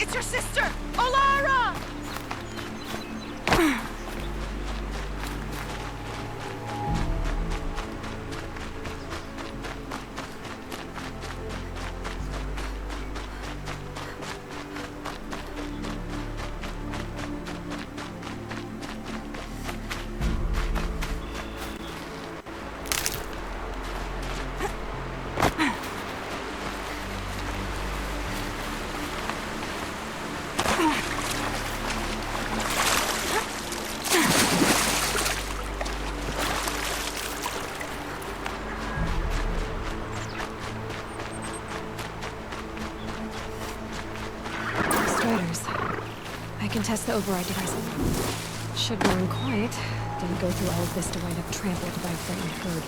It's your sister! Olara! I can test the override device. Should run quiet. Didn't go through all of this to wind up trampled by a frightened herd.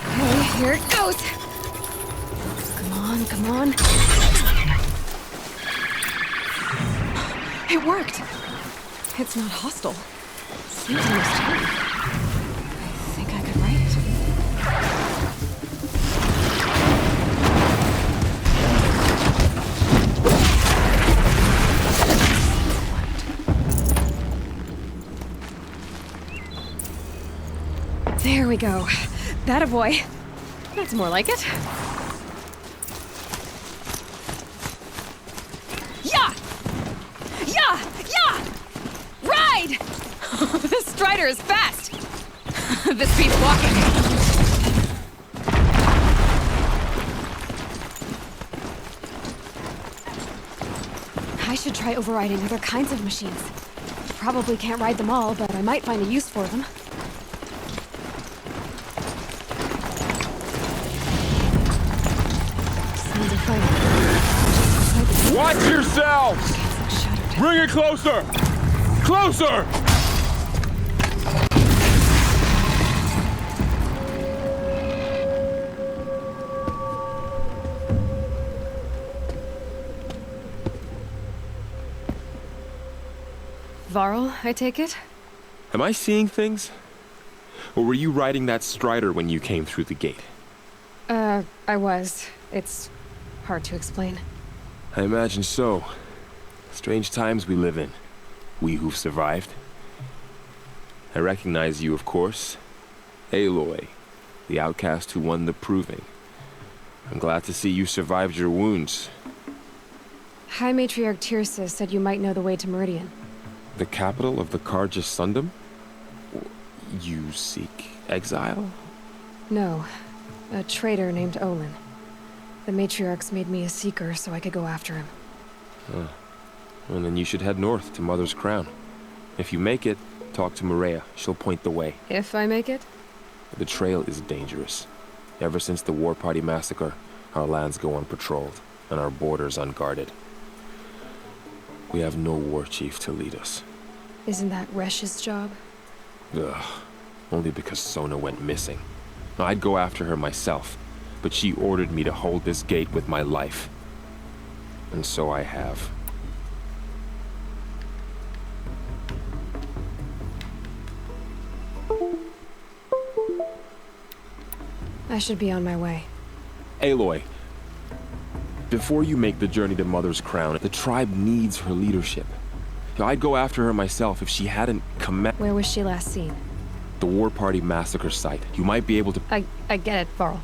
Okay, here it goes! Come on, come on. It worked! It's not hostile. Seems almost tame. I think I could write it. There we go. That a boy. That's more like it. This Strider is fast! This beats walking. I should try overriding other kinds of machines. Probably can't ride them all, but I might find a use for them. Sounds of fighting. Watch yourselves! Bring it closer! Closer! Varl, I take it? Am I seeing things? Or were you riding that Strider when you came through the gate? I was. It's hard to explain. I imagine so. Strange times we live in. We who've survived. I recognize you, of course. Aloy, the outcast who won the proving. I'm glad to see you survived your wounds. High Matriarch Tirsa said you might know the way to Meridian. The capital of the Carja Sundom? You seek exile? No. A traitor named Olin. The Matriarchs made me a seeker so I could go after him. Well, then you should head north to Mother's Crown. If you make it, talk to Maria. She'll point the way. If I make it? The trail is dangerous. Ever since the War Party massacre, our lands go unpatrolled, and our borders unguarded. We have no war chief to lead us. Isn't that Resh's job? Ugh. Only because Sona went missing. I'd go after her myself, but she ordered me to hold this gate with my life. And so I have. I should be on my way. Aloy, before you make the journey to Mother's Crown, the tribe needs her leadership. I'd go after her myself if she hadn't Where was she last seen? The War Party massacre site. You might be able to... I get it, Varl.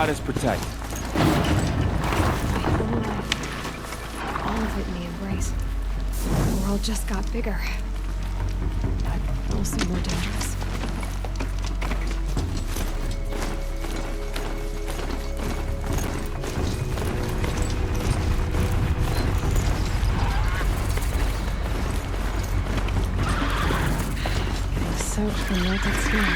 goddess protect. My whole life, all of it in the embrace. The world just got bigger. Also more dangerous. Getting soaked from melted skin.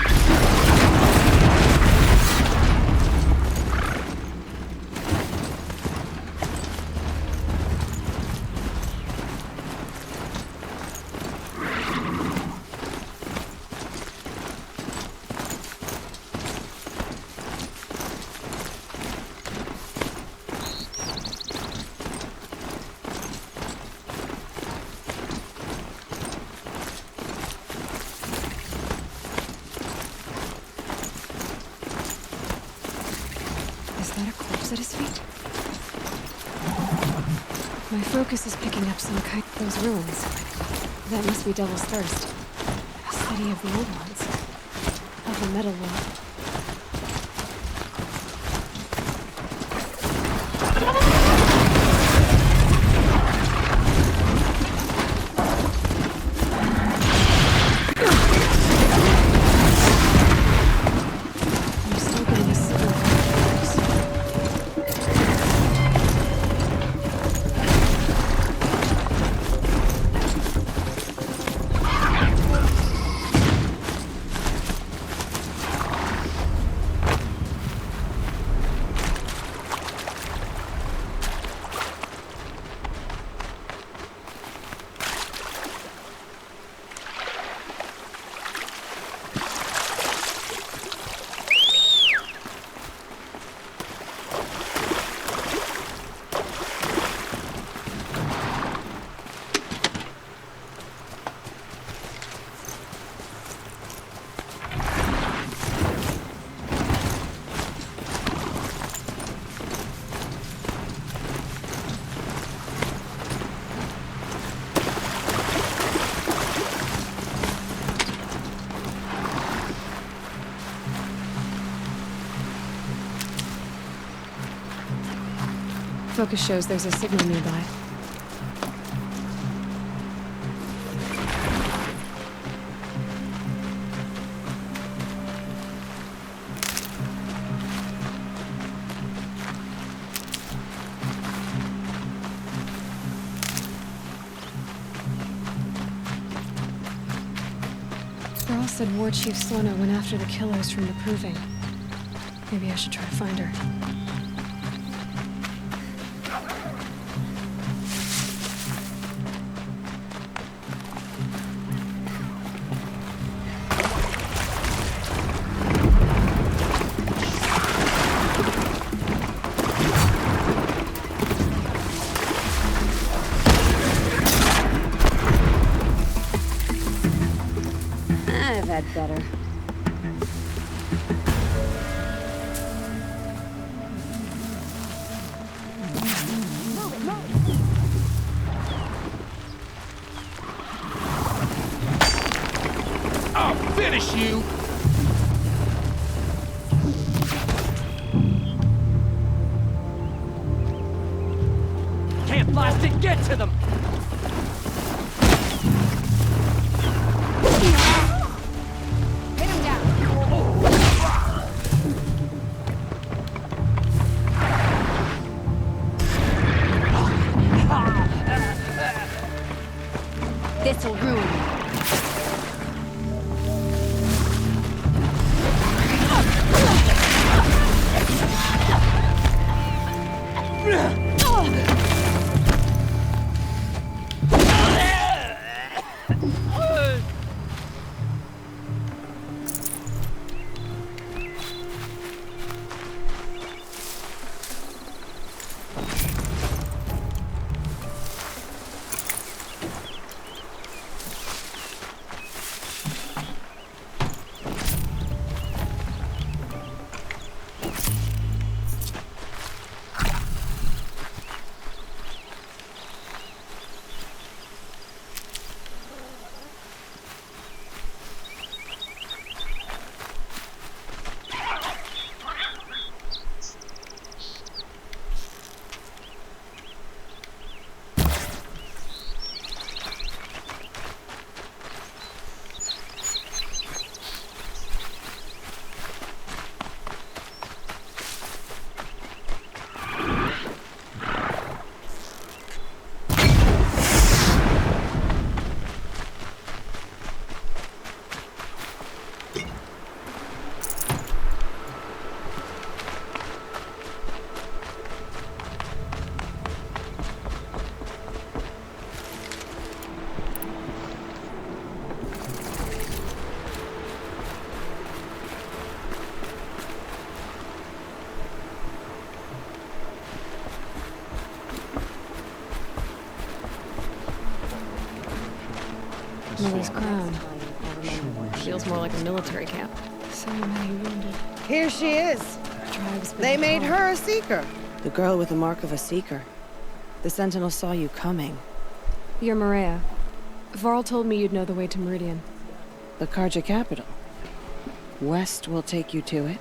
Is that a corpse at his feet? My focus is picking up some kind of those ruins. That must be Devil's Thirst. A city of the old ones. Of the metal world. I'm still getting a signal from the corpse. Focus shows there's a signal nearby. Girl said War Chief Sona went after the killers from the Proving. Maybe I should try to find her. I've had better. I'll finish you! Can't blast it, get to them! Hit him down! This'll ruin you. Mother's crown. Feels more like a military camp. So many wounded. Here she is. Tribes. They made her a seeker. The girl with the mark of a seeker. The Sentinel saw you coming. You're Maria. Varl told me you'd know the way to Meridian. The Karja capital. West will take you to it,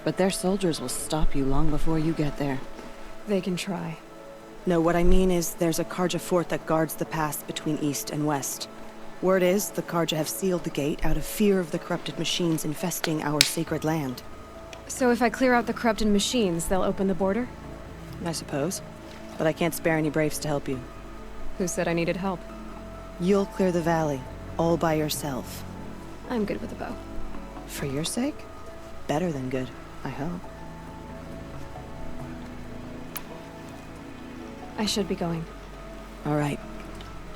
but their soldiers will stop you long before you get there. They can try. No, what I mean is there's a Karja fort that guards the pass between East and West. Word is, the Karja have sealed the gate out of fear of the corrupted machines infesting our sacred land. So if I clear out the corrupted machines, they'll open the border? I suppose. But I can't spare any braves to help you. Who said I needed help? You'll clear the valley, all by yourself. I'm good with a bow. For your sake? Better than good, I hope. I should be going. All right.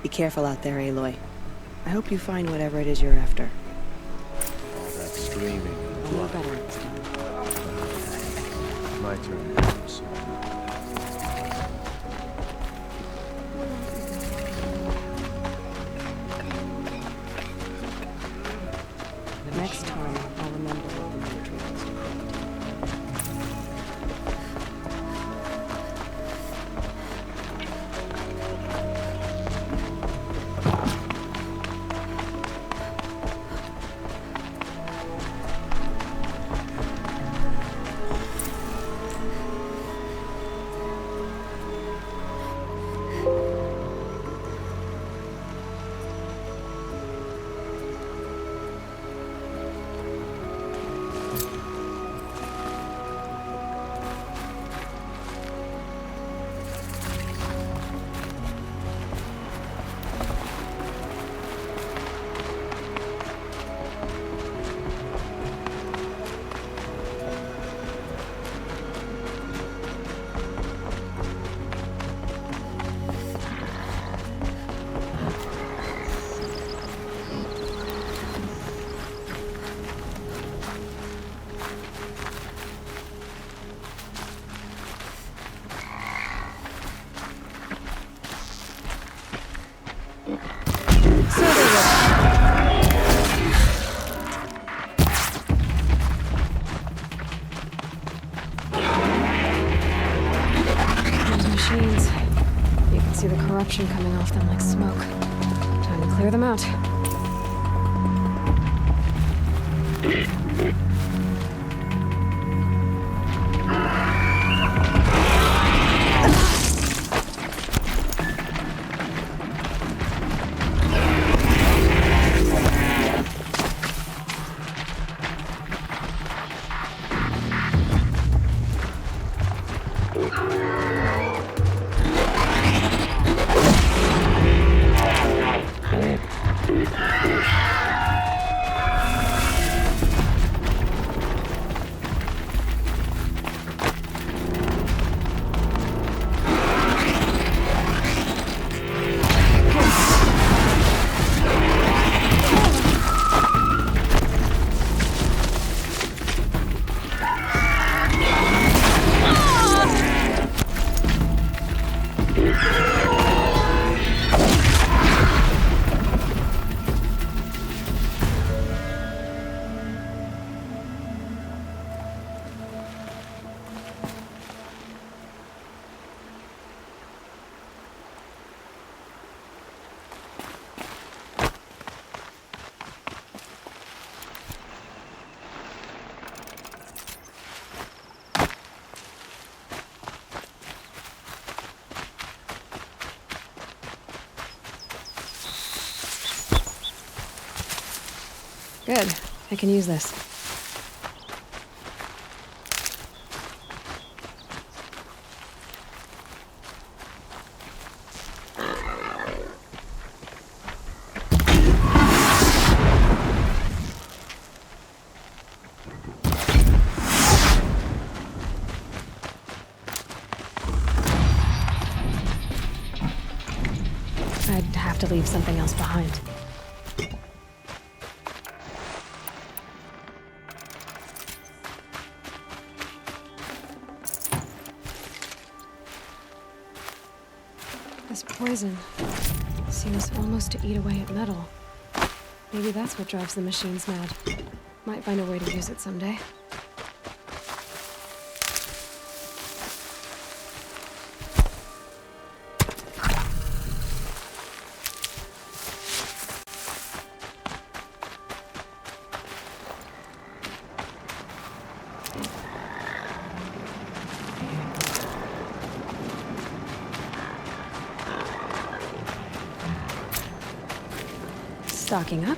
Be careful out there, Aloy. I hope you find whatever it is you're after. All that screaming and I'll know blood. better next time. My turn. Next time, I'll remember what the military was to Those machines. You can see the corruption coming off them like smoke. Time to clear them out. Good. I can use this. I'd have to leave something else behind. This poison seems almost to eat away at metal. Maybe that's what drives the machines mad. Might find a way to use it someday. Stocking up.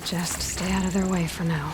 Just stay out of their way for now.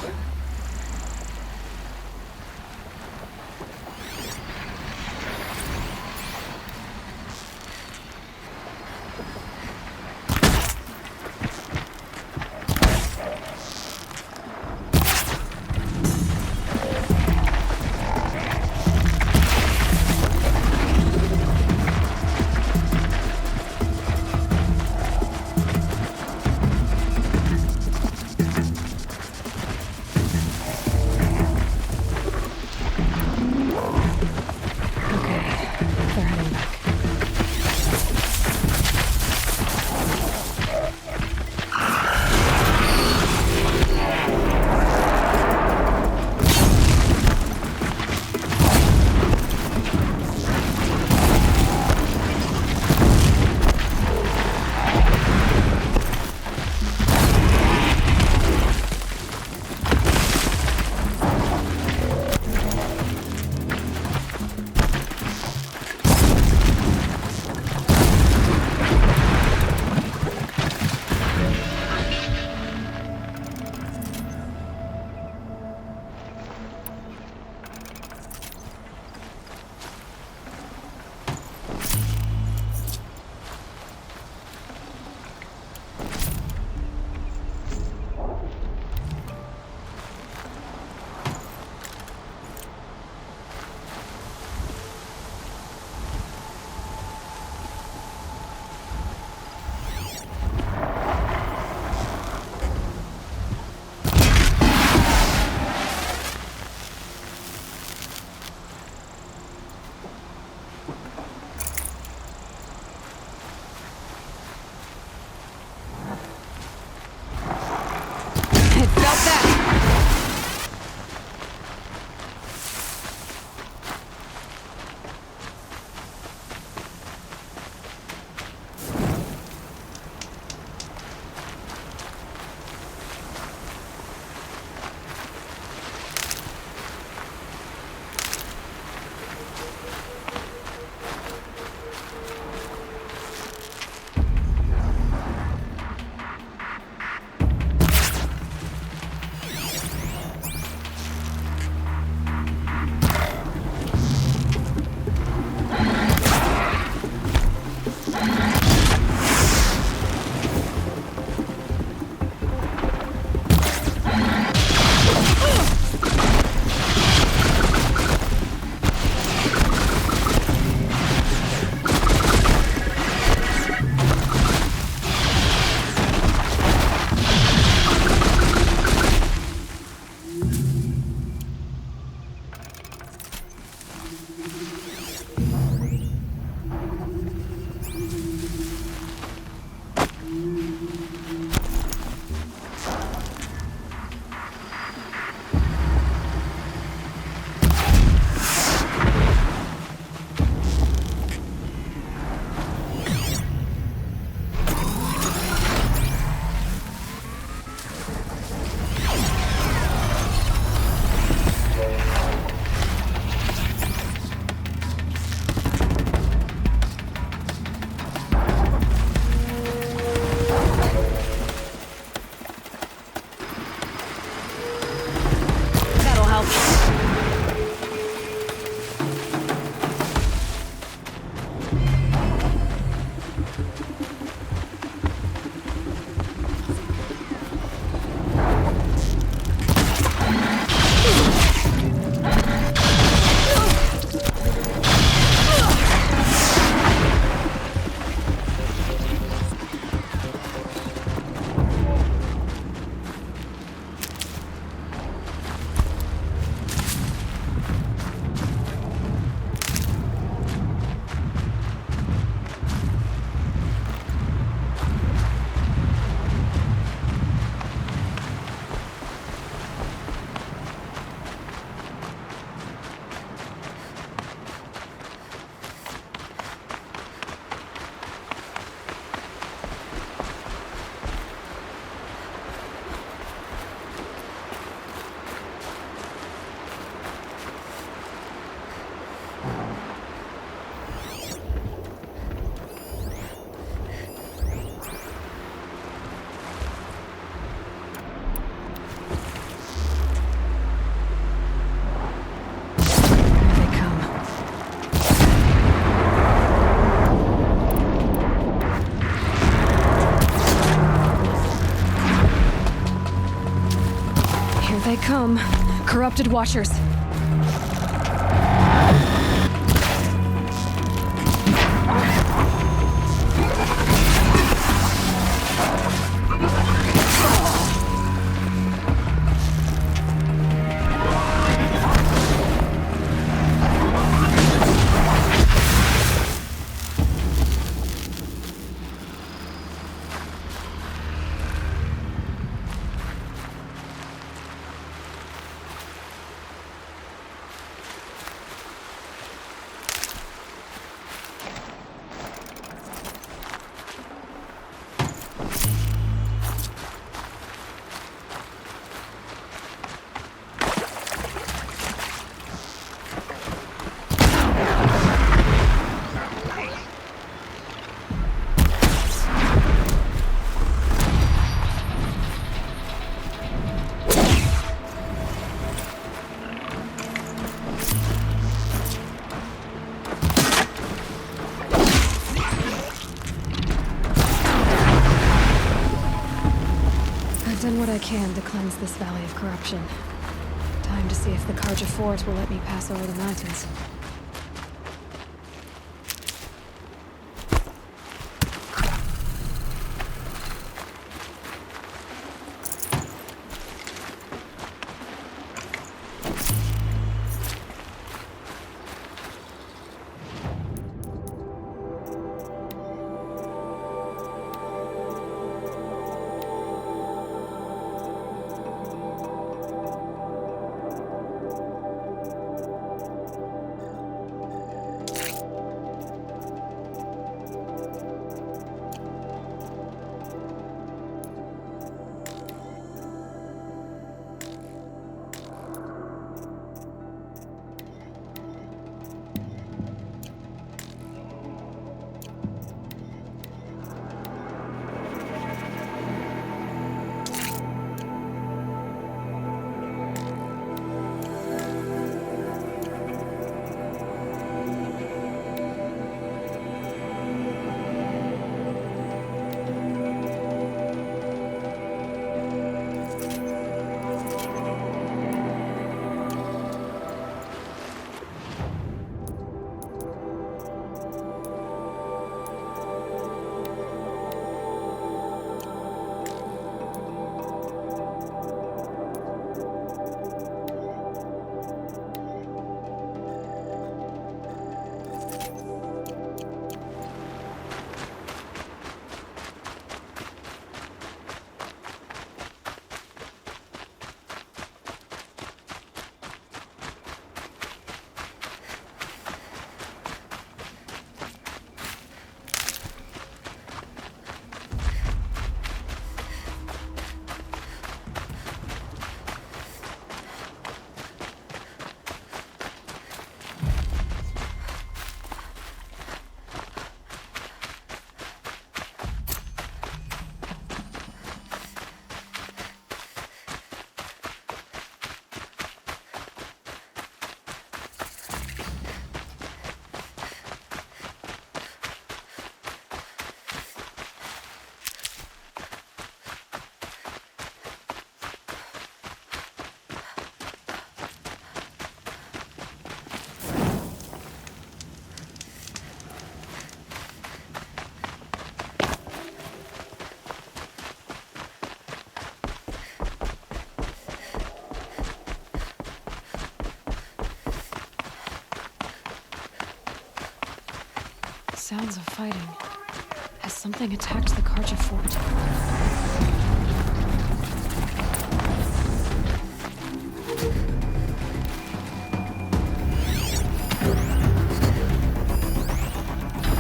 come. Corrupted Watchers. I've done what I can to cleanse this valley of corruption. Time to see if the Carja Fort will let me pass over the mountains. Sounds of fighting. Has something attacked the Carja Fort?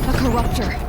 A corruptor.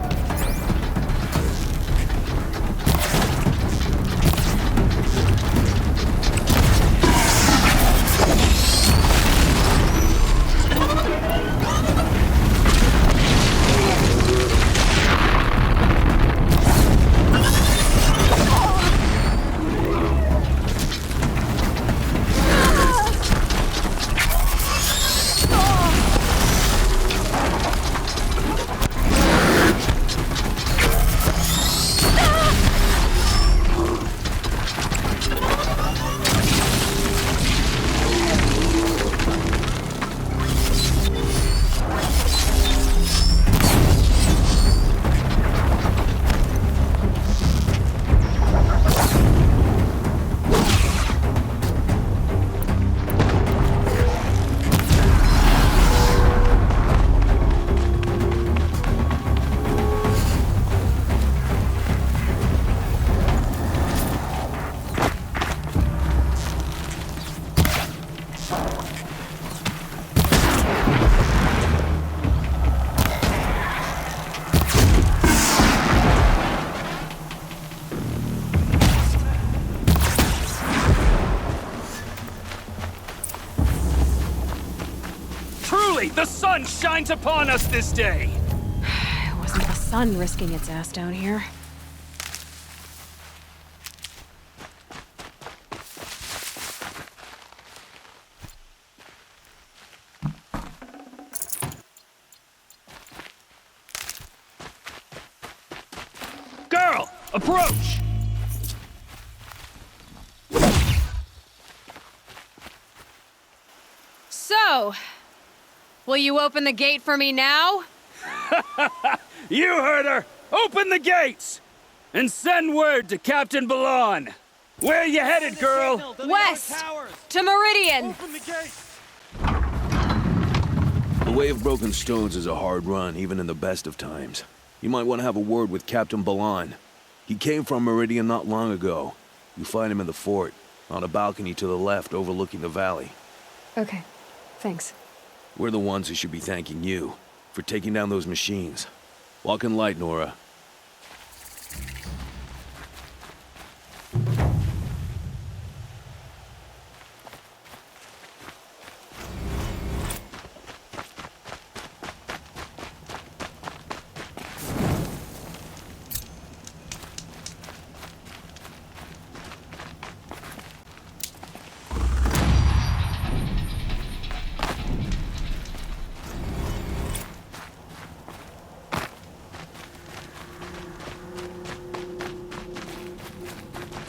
Truly, the sun shines upon us this day! It wasn't the sun risking its ass down here. Girl, approach! So, will you open the gate for me now? You heard her! Open the gates! And send word to Captain Balon! Where you headed, girl? West! To Meridian! The way of broken stones is a hard run, even in the best of times. You might want to have a word with Captain Balon. He came from Meridian not long ago. You find him in the fort, on a balcony to the left overlooking the valley. Okay, thanks. We're the ones who should be thanking you for taking down those machines. Walk in light, Nora.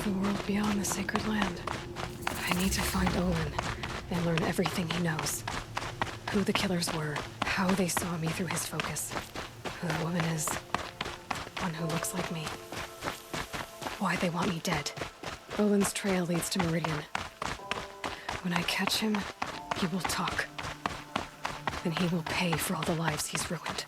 The world beyond the sacred land. I need to find Olin and learn everything he knows. Who the killers were, how they saw me through his focus, who the woman is, one who looks like me. Why they want me dead. Olin's trail leads to Meridian. When I catch him, he will talk. Then he will pay for all the lives he's ruined.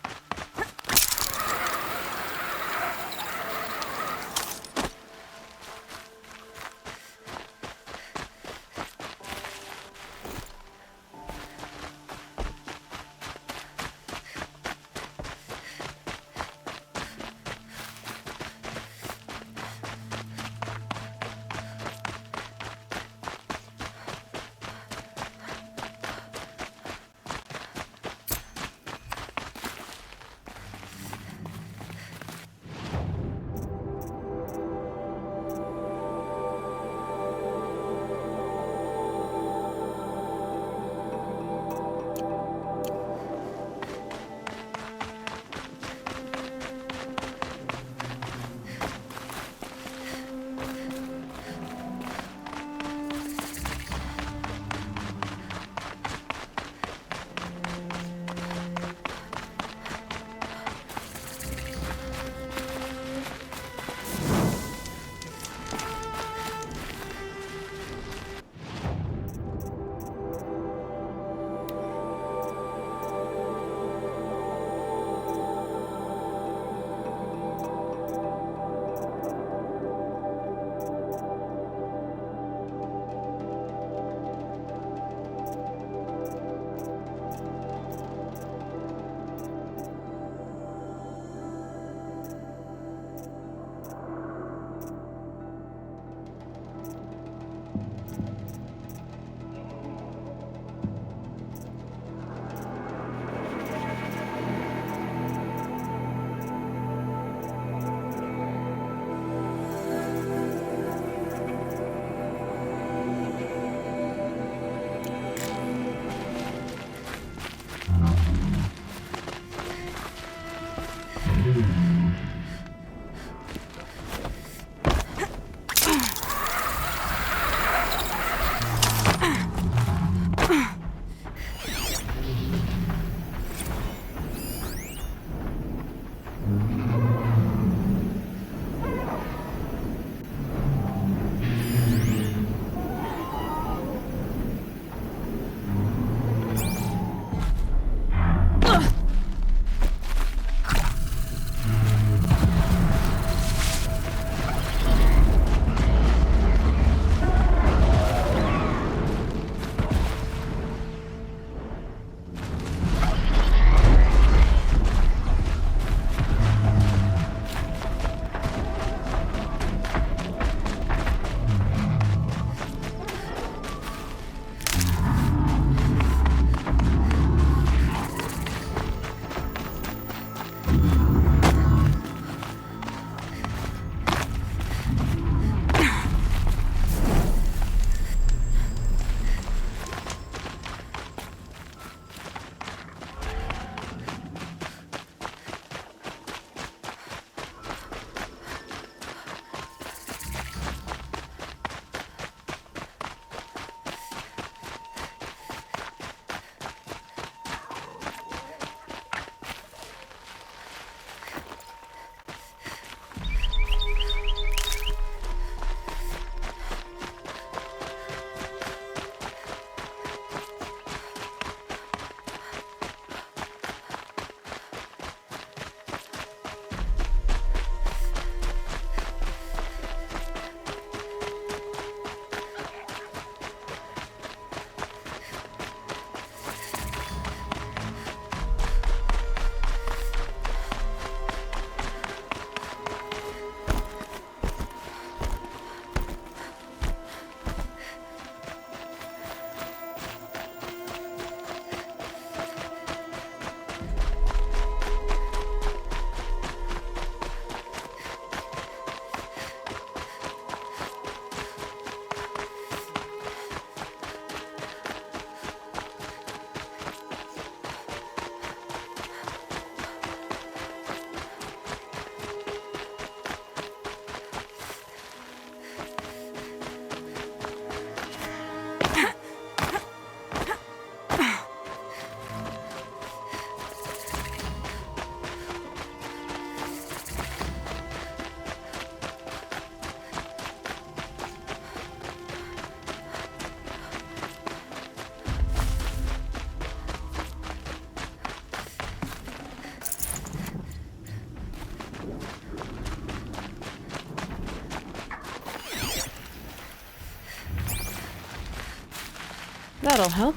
That'll help.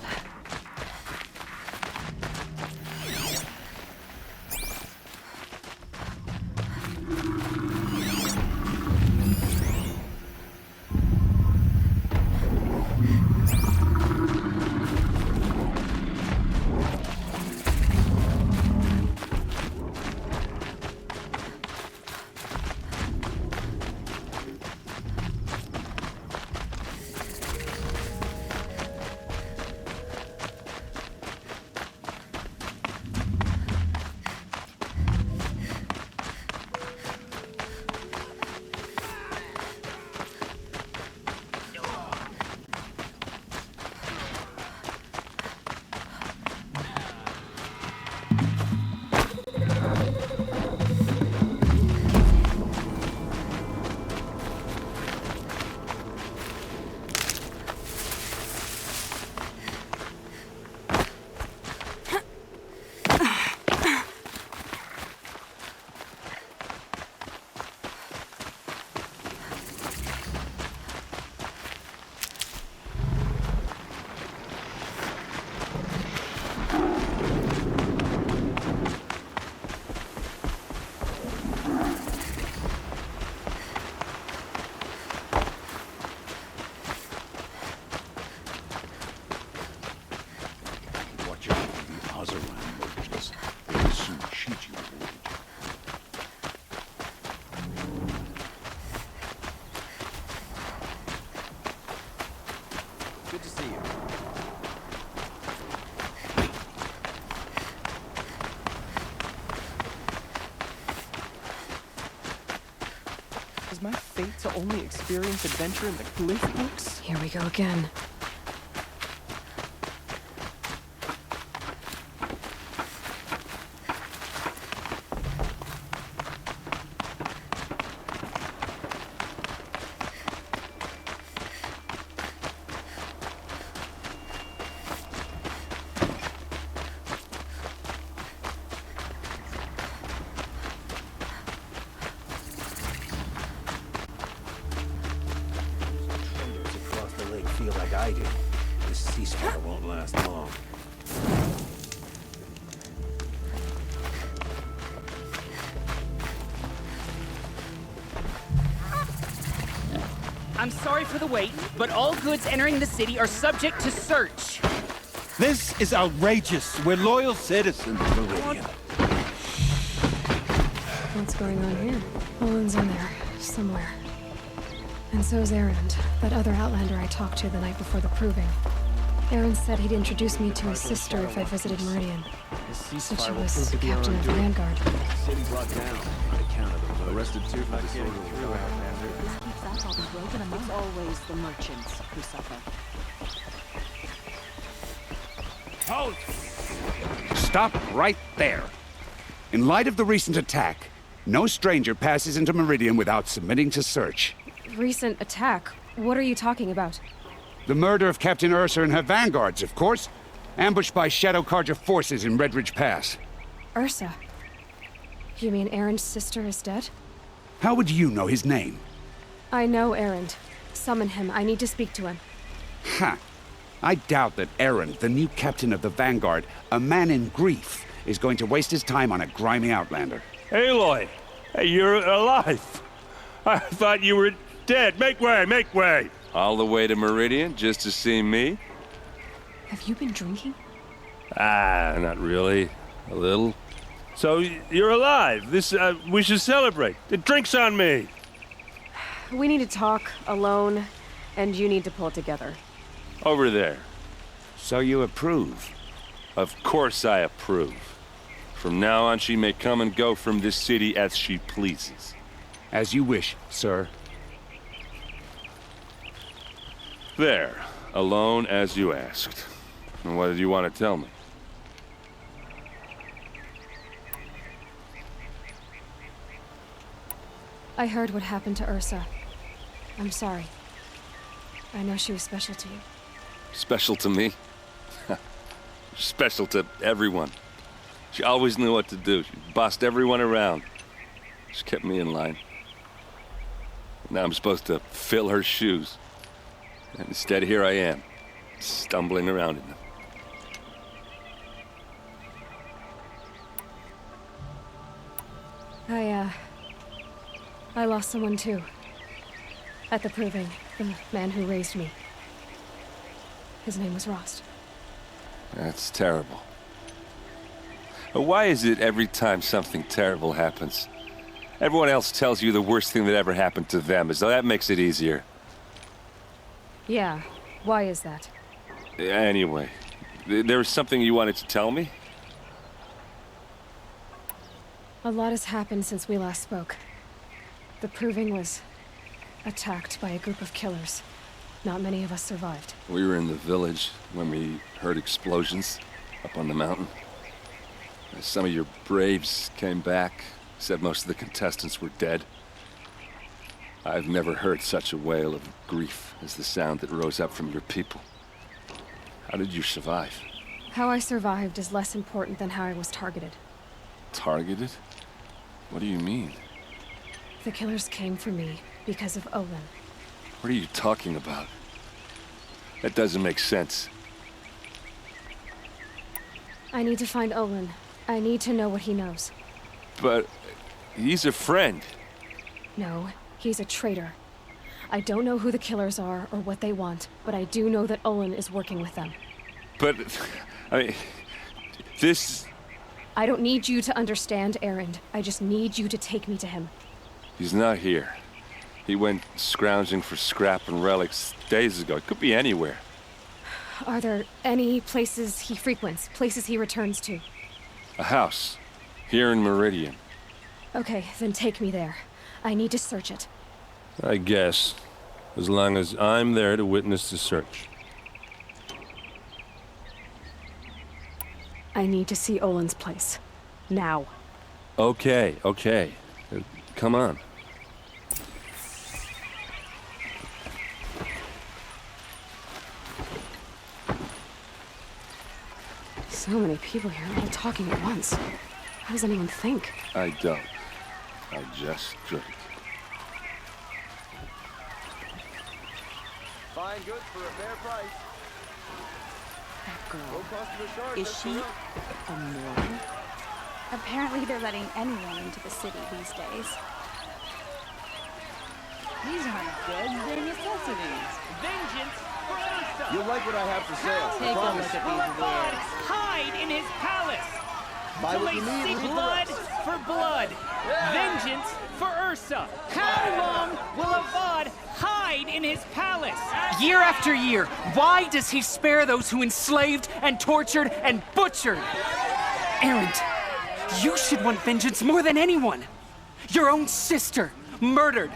Good to see you. Is my fate to only experience adventure in the glyph books? Here we go again. Feel like I do. This ceasefire won't last long. I'm sorry for the wait, but all goods entering the city are subject to search. This is outrageous. We're loyal citizens. What's going on here? Owen's in there, somewhere. And so's Erend, that other Outlander I talked to the night before the proving. Erend said he'd introduce me to his sister if I visited Meridian. Said she was captain of the Vanguard. City brought down on account of the arrested two for disorderly It's always the merchants who suffer. Stop right there. In light of the recent attack, no stranger passes into Meridian without submitting to search. Recent attack? What are you talking about? The murder of Captain Ursa and her vanguards, of course. Ambushed by Shadow Carja forces in Redridge Pass. Ursa? You mean Erend's sister is dead? How would you know his name? I know Erend. Summon him. I need to speak to him. Ha! I doubt that Erend, the new captain of the Vanguard, a man in grief, is going to waste his time on a grimy outlander. Aloy! Hey, you're alive! I thought you were dead. Make way, make way! All the way to Meridian just to see me? Have you been drinking? Not really. A little. So, you're alive. We should celebrate. The drink's on me. We need to talk, alone, and you need to pull it together. Over there. So you approve? Of course I approve. From now on, she may come and go from this city as she pleases. As you wish, sir. There. Alone as you asked. And what did you want to tell me? I heard what happened to Ursa. I'm sorry. I know she was special to you. Special to me? Special to everyone. She always knew what to do. She bossed everyone around. She kept me in line. Now I'm supposed to fill her shoes. And instead, here I am, stumbling around in them. I lost someone too. At the proving, the man who raised me. His name was Rost. That's terrible. But why is it every time something terrible happens, everyone else tells you the worst thing that ever happened to them, as though that makes it easier? Yeah, why is that? Anyway, there was something you wanted to tell me? A lot has happened since we last spoke. The proving was attacked by a group of killers. Not many of us survived. We were in the village when we heard explosions up on the mountain. Some of your braves came back, said most of the contestants were dead. I've never heard such a wail of grief as the sound that rose up from your people. How did you survive? How I survived is less important than how I was targeted. Targeted? What do you mean? The killers came for me because of Olin. What are you talking about? That doesn't make sense. I need to find Olin. I need to know what he knows. But he's a friend. No, he's a traitor. I don't know who the killers are or what they want, but I do know that Olin is working with them. But, I mean, this... I don't need you to understand, Erend. I just need you to take me to him. He's not here. He went scrounging for scrap and relics days ago. It could be anywhere. Are there any places he frequents, places he returns to? A house. Here in Meridian. Okay, then take me there. I need to search it. I guess. As long as I'm there to witness the search. I need to see Olin's place. Now. Okay. Come on. So many people here, all talking at once. How does anyone think? I don't. I just drink. Fine goods for a fair price. That girl. No cost of a shard. Is she a Norn? Apparently they're letting anyone into the city these days. These aren't goods, they're necessities. Vengeance for Ursa! You'll like what I have for sale. Take a Promise. look at these wares. Hide in his palace! Buy To what you lay need, seek leave the blood rest. for blood. Vengeance for Ursa. How long will Avad hide in his palace? Year after year, why does he spare those who enslaved and tortured and butchered? Erend, you should want vengeance more than anyone. Your own sister, murdered,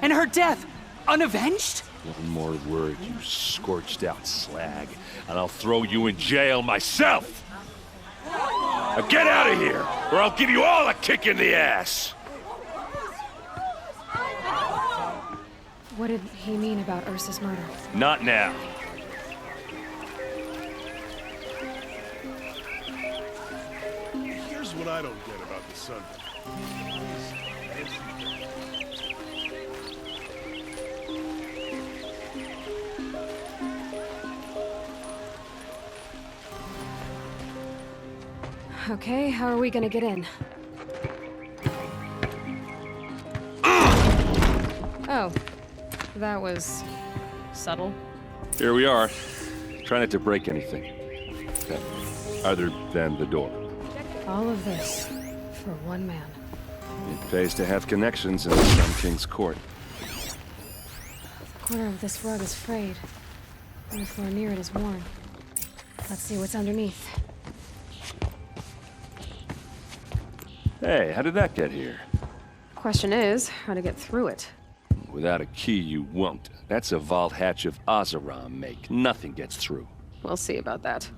and her death, unavenged? One more word, you scorched out slag, and I'll throw you in jail myself! Now get out of here, or I'll give you all a kick in the ass! What did he mean about Ursa's murder? Not now. Here's what I don't get about the sun. Okay, how are we gonna get in? Oh, that was subtle. Here we are. Try not to break anything. Okay. Other than the door. All of this for one man. It pays to have connections in the Sun King's court. The corner of this rug is frayed, and the floor near it is worn. Let's see what's underneath. Hey, how did that get here? Question is, how to get through it. Without a key, you won't. That's a vault hatch of Azeram make. Nothing gets through. We'll see about that.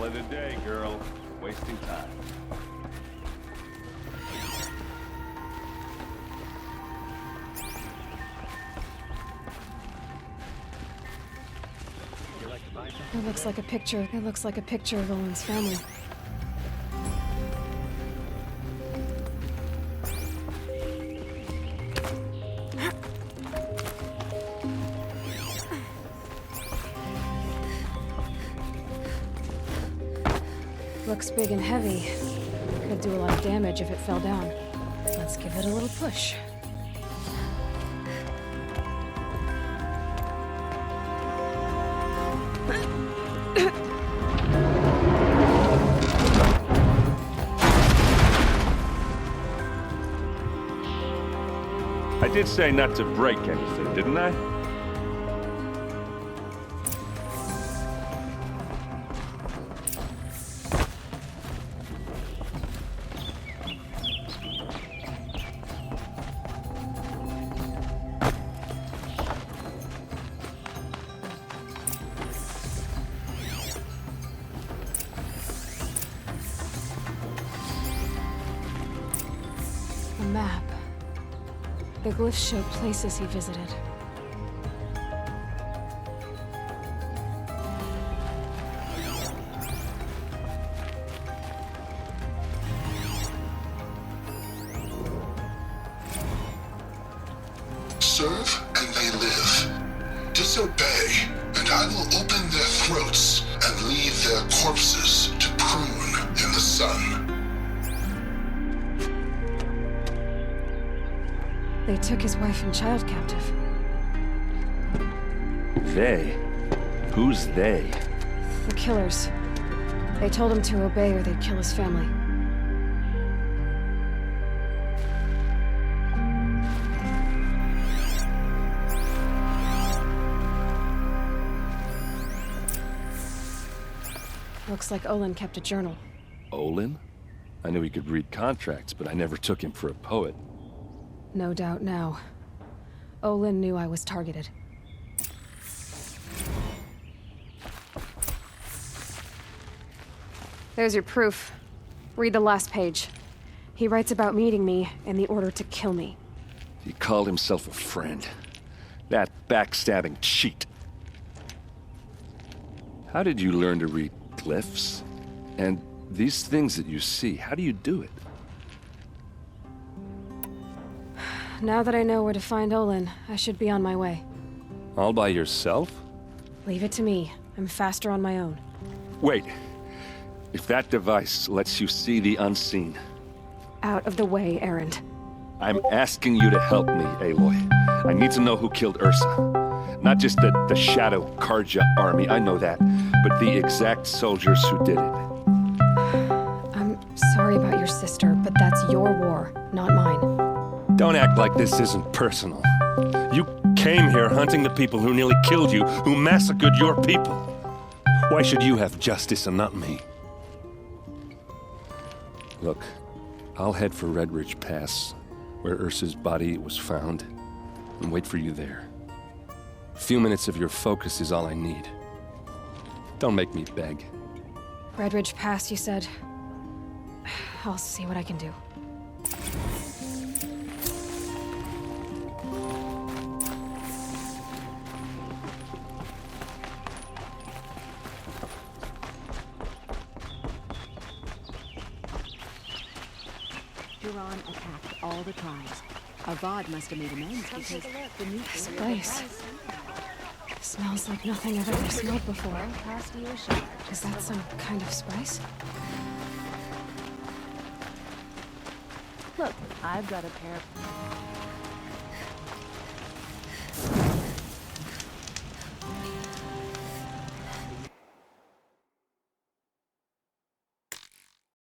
it a day, girl. Wasting time. It looks like a picture. It looks like a picture of Owen's family. Looks big and heavy. Could do a lot of damage if it fell down. Let's give it a little push. I did say not to break anything, didn't I? A map. The glyphs show places he visited. Serve and they live. Disobey, and I will open their throats and leave their corpses to prune in the sun. They took his wife and child captive. They? Who's they? The killers. They told him to obey or they'd kill his family. Looks like Olin kept a journal. Olin? I knew he could read contracts, but I never took him for a poet. No doubt now. Olin knew I was targeted. There's your proof. Read the last page. He writes about meeting me and the order to kill me. He called himself a friend. That backstabbing cheat. How did you learn to read glyphs? And these things that you see, how do you do it? Now that I know where to find Olin, I should be on my way. All by yourself? Leave it to me. I'm faster on my own. Wait. If that device lets you see the unseen... Out of the way, Erend. I'm asking you to help me, Aloy. I need to know who killed Ursa. Not just the Shadow Karja army, I know that, but the exact soldiers who did it. I'm sorry about your sister, but that's your war, not mine. Don't act like this isn't personal. You came here hunting the people who nearly killed you, who massacred your people. Why should you have justice and not me? Look, I'll head for Red Ridge Pass, where Ursa's body was found, and wait for you there. A few minutes of your focus is all I need. Don't make me beg. Red Ridge Pass, you said? I'll see what I can do. Duran attacked all the tribes. Avad must have made amends because the new This place smells like nothing I've ever smelled before. Is that some kind of spice? Look, I've got a pair of...